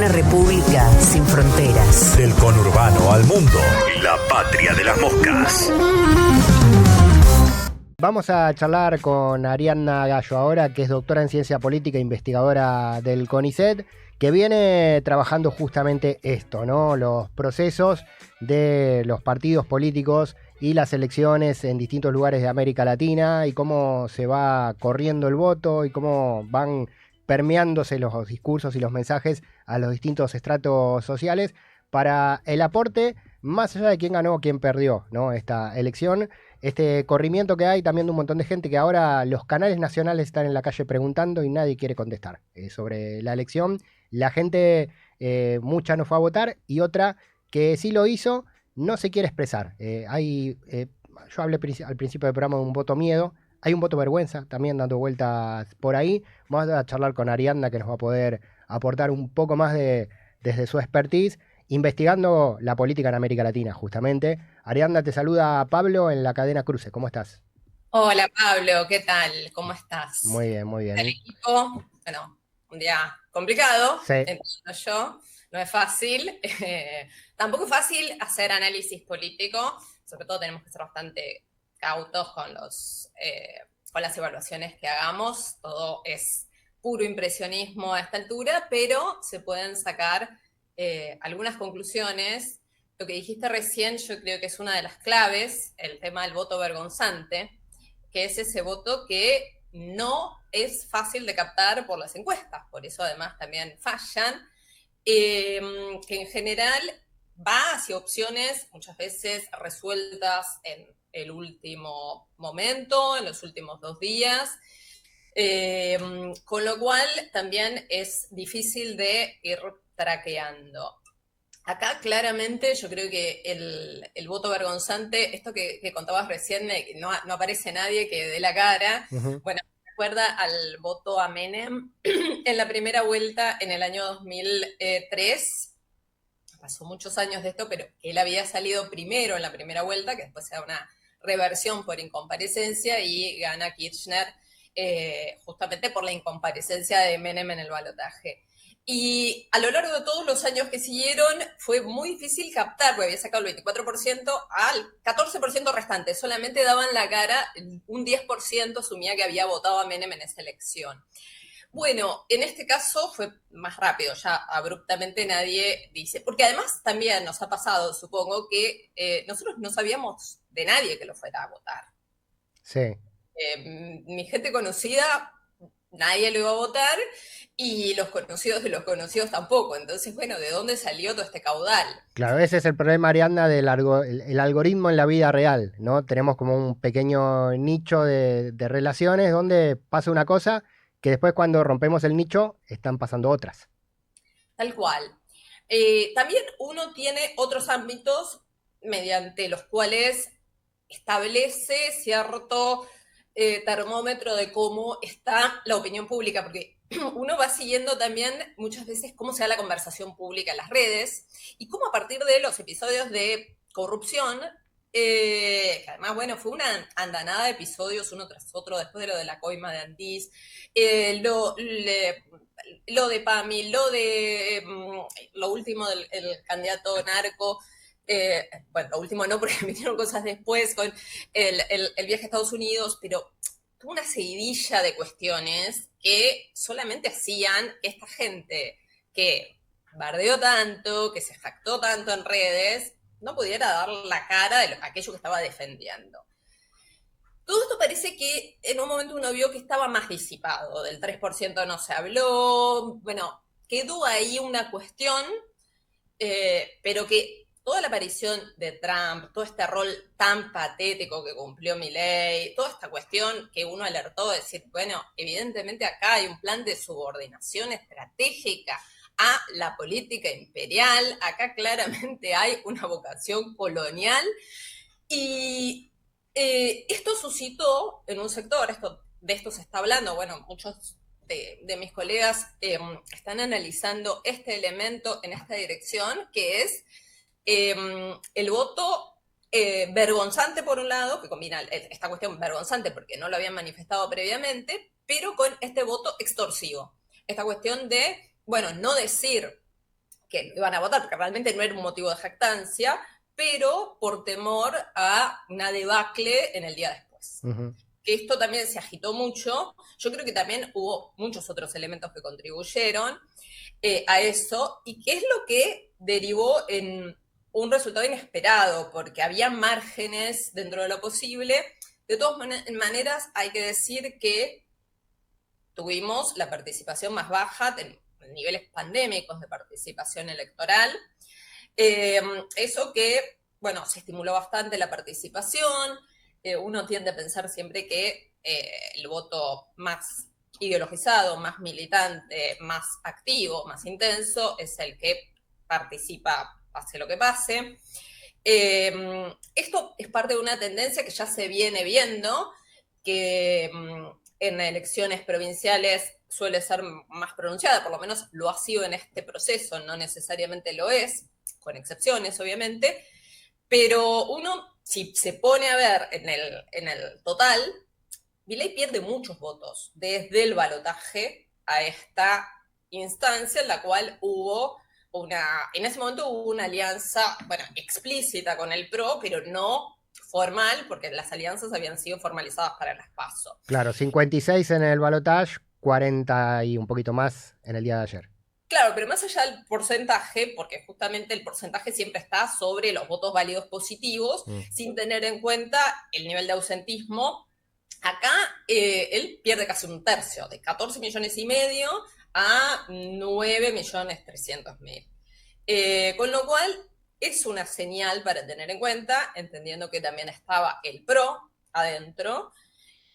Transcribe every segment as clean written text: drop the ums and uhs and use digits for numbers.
Una república sin fronteras. Del conurbano al mundo, la patria de las moscas. Vamos a charlar con Ariadna Gallo ahora, que es doctora en ciencia política e investigadora del CONICET, que viene trabajando justamente esto, ¿no? Los procesos de los partidos políticos y las elecciones en distintos lugares de América Latina y cómo se va corriendo el voto y cómo van permeándose los discursos y los mensajes a los distintos estratos sociales para el aporte, más allá de quién ganó o quién perdió, ¿no? Esta elección, este corrimiento que hay también de un montón de gente que ahora los canales nacionales están en la calle preguntando y nadie quiere contestar sobre la elección. La gente, mucha no fue a votar y otra que sí lo hizo, no se quiere expresar. Yo hablé al principio del programa de un voto miedo. Hay un voto vergüenza también dando vueltas por ahí. Vamos a charlar con Ariadna, que nos va a poder aportar un poco más desde su expertise, investigando la política en América Latina, justamente. Ariadna, te saluda Pablo en la cadena Cruce. ¿Cómo estás? Hola Pablo, ¿qué tal? ¿Cómo estás? Muy bien, muy bien. El equipo, bueno, un día complicado, sí. Entiendo yo, no es fácil. Tampoco es fácil hacer análisis político, sobre todo tenemos que ser bastante cautos con las evaluaciones que hagamos. Todo es puro impresionismo a esta altura, pero se pueden sacar algunas conclusiones. Lo que dijiste recién yo creo que es una de las claves, el tema del voto vergonzante, que es ese voto que no es fácil de captar por las encuestas, por eso además también fallan, que en general va hacia opciones muchas veces resueltas en el último momento, en los últimos 2 días, con lo cual también es difícil de ir traqueando. Acá claramente yo creo que el voto vergonzante, esto que contabas recién, no aparece nadie que dé la cara. Uh-huh. Bueno, me recuerda al voto a Menem en la primera vuelta en el año 2003. Pasó muchos años de esto, pero él había salido primero en la primera vuelta, que después se da una reversión por incomparecencia y gana Kirchner justamente por la incomparecencia de Menem en el balotaje. Y a lo largo de todos los años que siguieron fue muy difícil captar, porque había sacado el 24% al 14% restante. Solamente daban la cara, un 10% asumía que había votado a Menem en esa elección. Bueno, en este caso fue más rápido, ya abruptamente nadie dice, porque además también nos ha pasado, supongo, que nosotros no sabíamos de nadie que lo fuera a votar. Sí. Mi gente conocida, nadie lo iba a votar, y los conocidos de los conocidos tampoco. Entonces, bueno, ¿de dónde salió todo este caudal? Claro, ese es el problema, Ariadna, del el algoritmo en la vida real, ¿no? Tenemos como un pequeño nicho de relaciones donde pasa una cosa que después cuando rompemos el nicho están pasando otras. Tal cual. También uno tiene otros ámbitos mediante los cuales establece cierto termómetro de cómo está la opinión pública, porque uno va siguiendo también muchas veces cómo se da la conversación pública en las redes y cómo a partir de los episodios de corrupción, que además, bueno, fue una andanada de episodios uno tras otro, después de lo de la coima de Andís, lo de PAMI, lo último del candidato narco. Bueno, lo último no, porque vinieron cosas después con el viaje a Estados Unidos, pero tuvo una seguidilla de cuestiones que solamente hacían que esta gente que bardeó tanto, que se jactó tanto en redes, no pudiera dar la cara de aquello que estaba defendiendo. Todo esto parece que en un momento uno vio que estaba más disipado, del 3% no se habló, bueno, quedó ahí una cuestión, pero que toda la aparición de Trump, todo este rol tan patético que cumplió Milei, toda esta cuestión que uno alertó de decir, bueno, evidentemente acá hay un plan de subordinación estratégica a la política imperial, acá claramente hay una vocación colonial y esto suscitó en un sector, de esto se está hablando, bueno, muchos de mis colegas están analizando este elemento en esta dirección, que es el voto vergonzante por un lado, que combina esta cuestión vergonzante porque no lo habían manifestado previamente, pero con este voto extorsivo. Esta cuestión de, bueno, no decir que lo iban a votar, porque realmente no era un motivo de jactancia, pero por temor a una debacle en el día después. Ujú. Que esto también se agitó mucho. Yo creo que también hubo muchos otros elementos que contribuyeron a eso, y que es lo que derivó en un resultado inesperado, porque había márgenes dentro de lo posible. De todas maneras, hay que decir que tuvimos la participación más baja en niveles pandémicos de participación electoral. Eso que, bueno, se estimuló bastante la participación. Uno tiende a pensar siempre que el voto más ideologizado, más militante, más activo, más intenso, es el que participa pase lo que pase. Esto es parte de una tendencia que ya se viene viendo, que en elecciones provinciales suele ser más pronunciada, por lo menos lo ha sido en este proceso, no necesariamente lo es, con excepciones obviamente, pero uno, si se pone a ver en el total, Milei pierde muchos votos desde el balotaje a esta instancia en la cual en ese momento hubo una alianza, bueno, explícita con el PRO, pero no formal, porque las alianzas habían sido formalizadas para las PASO. Claro, 56 en el balotaje, 40 y un poquito más en el día de ayer. Claro, pero más allá del porcentaje, porque justamente el porcentaje siempre está sobre los votos válidos positivos, sin tener en cuenta el nivel de ausentismo. Acá él pierde casi un tercio, de 14 millones y medio a 9.300.000. Con lo cual es una señal para tener en cuenta, entendiendo que también estaba el PRO adentro,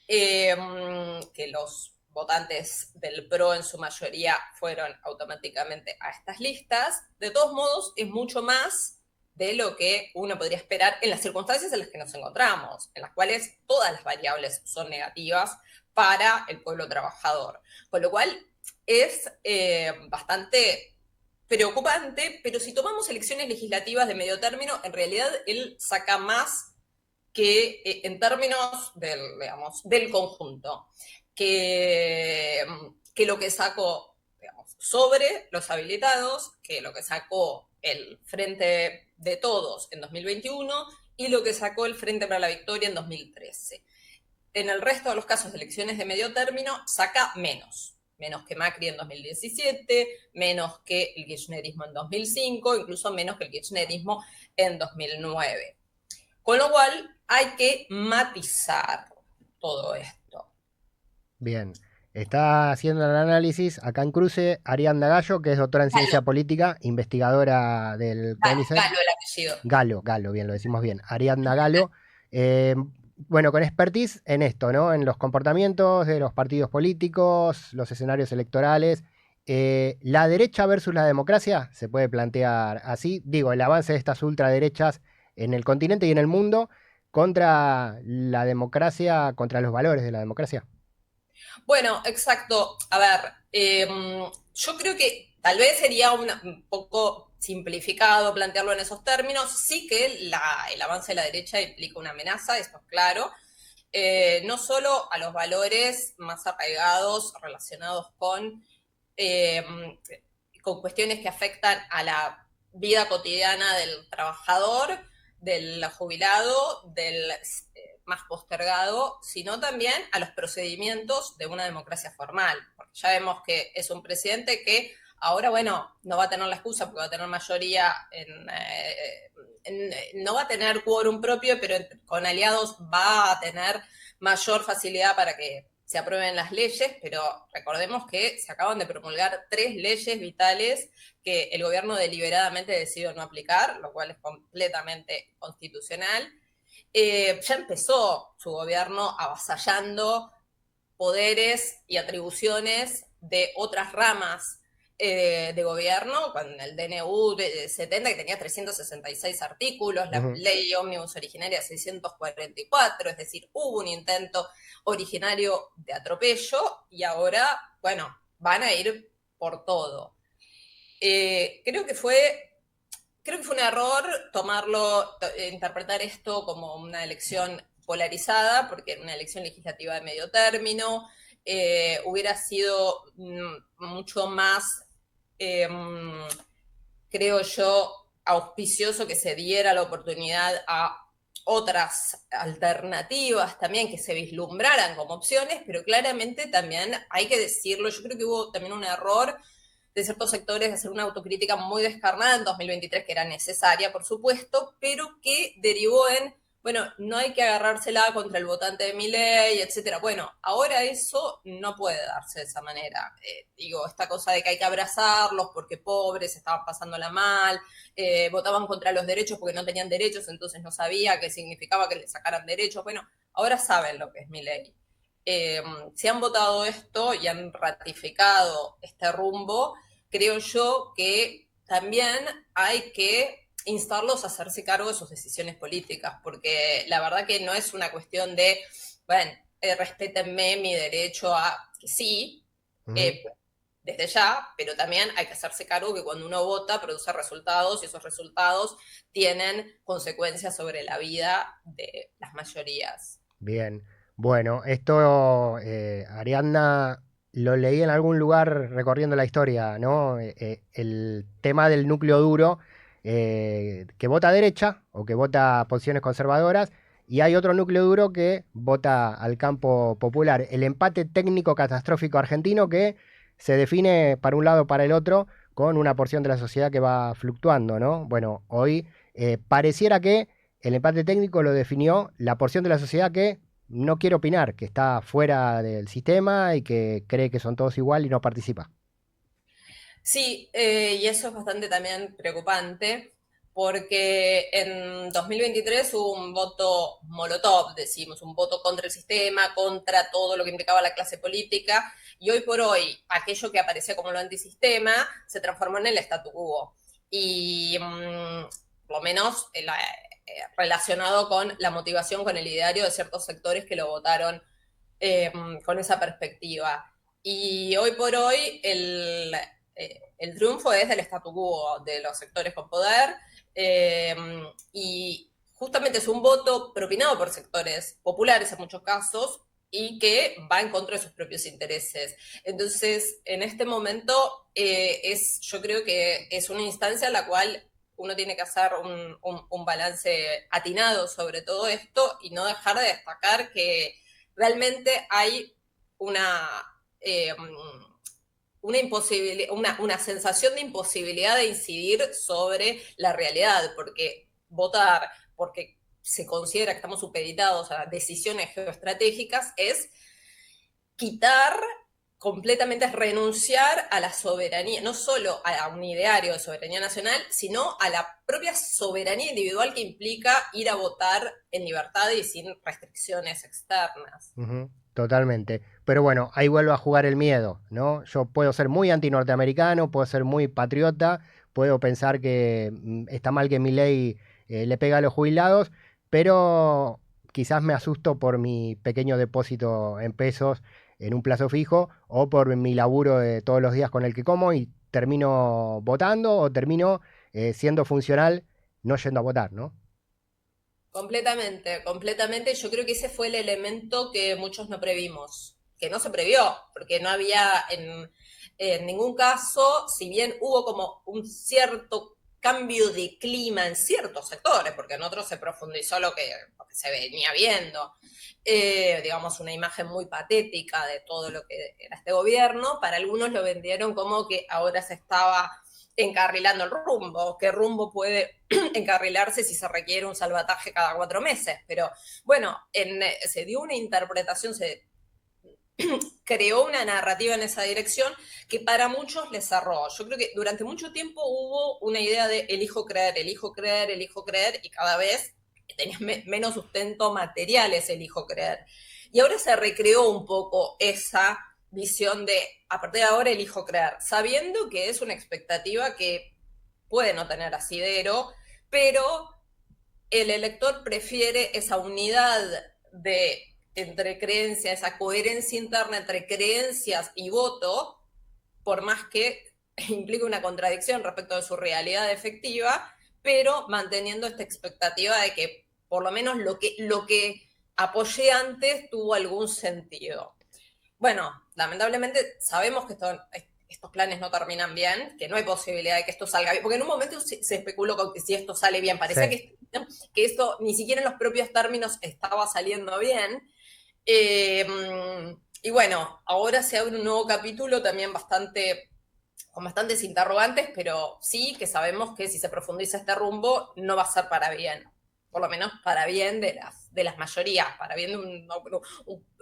que los votantes del PRO en su mayoría fueron automáticamente a estas listas. De todos modos, es mucho más de lo que uno podría esperar en las circunstancias en las que nos encontramos, en las cuales todas las variables son negativas para el pueblo trabajador. Con lo cual es bastante preocupante, pero si tomamos elecciones legislativas de medio término, en realidad él saca más que en términos del conjunto, que lo que sacó, digamos, sobre los habilitados, que lo que sacó el Frente de Todos en 2021 y lo que sacó el Frente para la Victoria en 2013. En el resto de los casos de elecciones de medio término, saca menos que Macri en 2017, menos que el kirchnerismo en 2005, incluso menos que el kirchnerismo en 2009. Con lo cual hay que matizar todo esto. Bien. Está haciendo el análisis acá en Cruce Ariadna Gallo, que es doctora en ciencia política, investigadora del CONICET. Galo el apellido. Galo, bien, lo decimos bien. Ariadna Galo. Bueno, con expertise en esto, ¿no? En los comportamientos de los partidos políticos, los escenarios electorales. La derecha versus la democracia se puede plantear así. Digo, el avance de estas ultraderechas en el continente y en el mundo contra la democracia, contra los valores de la democracia. Bueno, exacto. A ver, yo creo que tal vez sería un poco simplificado plantearlo en esos términos. Sí que el avance de la derecha implica una amenaza, esto es claro. No solo a los valores más arraigados relacionados con cuestiones que afectan a la vida cotidiana del trabajador, del jubilado, del más postergado, sino también a los procedimientos de una democracia formal. Porque ya vemos que es un presidente que ahora, bueno, no va a tener la excusa porque va a tener mayoría, no va a tener quórum propio, pero con aliados va a tener mayor facilidad para que se aprueben las leyes, pero recordemos que se acaban de promulgar 3 leyes vitales que el gobierno deliberadamente decidió no aplicar, lo cual es completamente constitucional. Ya empezó su gobierno avasallando poderes y atribuciones de otras ramas de gobierno, con el DNU de 70, que tenía 366 artículos, la ley ómnibus originaria 644, es decir, hubo un intento originario de atropello y ahora, bueno, van a ir por todo. Creo que fue un error interpretar esto como una elección polarizada, porque en una elección legislativa de medio término hubiera sido mucho más, creo creo yo, auspicioso que se diera la oportunidad a otras alternativas también que se vislumbraran como opciones, pero claramente también hay que decirlo, yo creo que hubo también un error de ciertos sectores de hacer una autocrítica muy descarnada en 2023, que era necesaria, por supuesto, pero que derivó en, bueno, no hay que agarrársela contra el votante de Milei, etcétera. Bueno, ahora eso no puede darse de esa manera. Digo, esta cosa de que hay que abrazarlos porque pobres, estaban pasándola mal, votaban contra los derechos porque no tenían derechos, entonces no sabía qué significaba que le sacaran derechos. Bueno, ahora saben lo que es Milei. Si han votado esto y han ratificado este rumbo, creo yo que también hay que instarlos a hacerse cargo de sus decisiones políticas, porque la verdad que no es una cuestión de, bueno, respétenme mi derecho a que sí, desde ya, pero también hay que hacerse cargo que cuando uno vota produce resultados y esos resultados tienen consecuencias sobre la vida de las mayorías. Bien, bueno, esto, Ariadna, lo leí en algún lugar recorriendo la historia, ¿no? El tema del núcleo duro que vota derecha o que vota posiciones conservadoras, y hay otro núcleo duro que vota al campo popular. El empate técnico catastrófico argentino que se define para un lado o para el otro con una porción de la sociedad que va fluctuando, ¿no? Bueno, hoy pareciera que el empate técnico lo definió la porción de la sociedad que no quiere opinar, que está fuera del sistema y que cree que son todos igual y no participa. Sí, y eso es bastante también preocupante, porque en 2023 hubo un voto molotov, decimos, un voto contra el sistema, contra todo lo que implicaba la clase política, y hoy por hoy aquello que aparecía como lo antisistema se transformó en el statu quo. Y por lo menos relacionado con la motivación, con el ideario de ciertos sectores que lo votaron con esa perspectiva. Y hoy por hoy el triunfo es del statu quo, de los sectores con poder, y justamente es un voto propinado por sectores populares en muchos casos y que va en contra de sus propios intereses. Entonces, en este momento, yo creo que es una instancia en la cual uno tiene que hacer un balance atinado sobre todo esto y no dejar de destacar que realmente hay una, una sensación de imposibilidad de incidir sobre la realidad, porque votar porque se considera que estamos supeditados a decisiones geoestratégicas es quitar completamente, es renunciar a la soberanía, no solo a un ideario de soberanía nacional, sino a la propia soberanía individual que implica ir a votar en libertad y sin restricciones externas. Totalmente. Pero bueno, ahí vuelvo a jugar el miedo, ¿no? Yo puedo ser muy antinorteamericano, puedo ser muy patriota, puedo pensar que está mal que Milei le pega a los jubilados, pero quizás me asusto por mi pequeño depósito en pesos en un plazo fijo o por mi laburo de todos los días con el que como y termino votando o termino siendo funcional no yendo a votar, ¿no? Completamente, completamente. Yo creo que ese fue el elemento que muchos no previmos, que no se previó, porque no había en ningún caso, si bien hubo como un cierto cambio de clima en ciertos sectores, porque en otros se profundizó lo que se venía viendo, digamos, una imagen muy patética de todo lo que era este gobierno, para algunos lo vendieron como que ahora se estaba encarrilando el rumbo. ¿Qué rumbo puede encarrilarse si se requiere un salvataje cada 4 meses? Pero bueno, se dio una interpretación, se creó una narrativa en esa dirección que para muchos les cerró. Yo creo que durante mucho tiempo hubo una idea de elijo creer, elijo creer, elijo creer, y cada vez tenía menos sustento material ese elijo creer. Y ahora se recreó un poco esa visión de a partir de ahora elijo creer, sabiendo que es una expectativa que puede no tener asidero, pero el elector prefiere esa unidad entre creencias, esa coherencia interna entre creencias y voto, por más que implique una contradicción respecto de su realidad efectiva, pero manteniendo esta expectativa de que por lo menos lo que apoyé antes tuvo algún sentido. Bueno, lamentablemente sabemos que estos planes no terminan bien, que no hay posibilidad de que esto salga bien, porque en un momento se especuló con que si esto sale bien, parecía que esto ni siquiera en los propios términos estaba saliendo bien. Y bueno, ahora se abre un nuevo capítulo también con bastantes interrogantes, pero sí que sabemos que si se profundiza este rumbo no va a ser para bien, por lo menos para bien de las mayorías, para bien de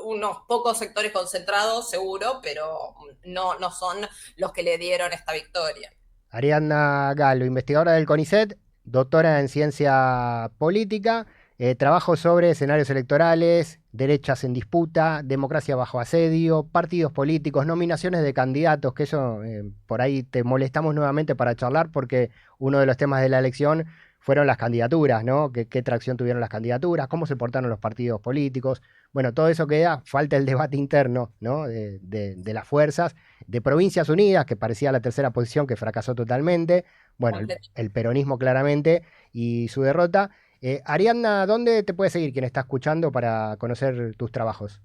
unos pocos sectores concentrados seguro, pero no son los que le dieron esta victoria. Ariadna Gallo, investigadora del CONICET, doctora en ciencia política, trabajo sobre escenarios electorales, derechas en disputa, democracia bajo asedio, partidos políticos, nominaciones de candidatos, que eso por ahí te molestamos nuevamente para charlar porque uno de los temas de la elección fueron las candidaturas, ¿no? ¿Qué tracción tuvieron las candidaturas? ¿Cómo se portaron los partidos políticos? Bueno, todo eso queda, falta el debate interno, ¿no? De las fuerzas, de Provincias Unidas, que parecía la tercera posición, que fracasó totalmente, bueno, el peronismo claramente, y su derrota. Ariadna, ¿dónde te puede seguir quien está escuchando para conocer tus trabajos?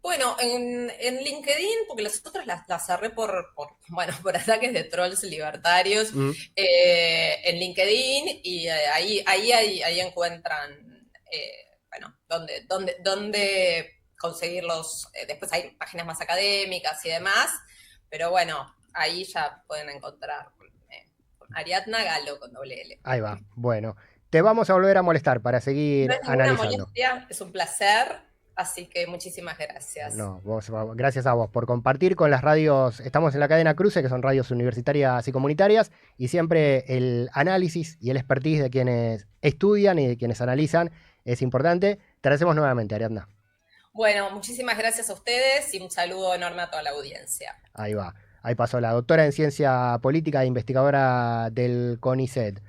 Bueno, en LinkedIn, porque las otras las cerré por ataques de trolls libertarios, en LinkedIn, y ahí encuentran, bueno, dónde conseguirlos. Después hay páginas más académicas y demás, pero bueno, ahí ya pueden encontrar con Ariadna Gallo con doble L. Ahí va, bueno. Te vamos a volver a molestar para seguir No es ninguna analizando. molestia, es un placer. Así que muchísimas gracias. No, gracias a vos por compartir con las radios. Estamos en la cadena Cruce, que son radios universitarias y comunitarias, y siempre el análisis y el expertise de quienes estudian y de quienes analizan es importante. Te agradecemos nuevamente, Ariadna. Bueno, muchísimas gracias a ustedes y un saludo enorme a toda la audiencia. Ahí va. Ahí pasó la doctora en ciencia política e investigadora del CONICET.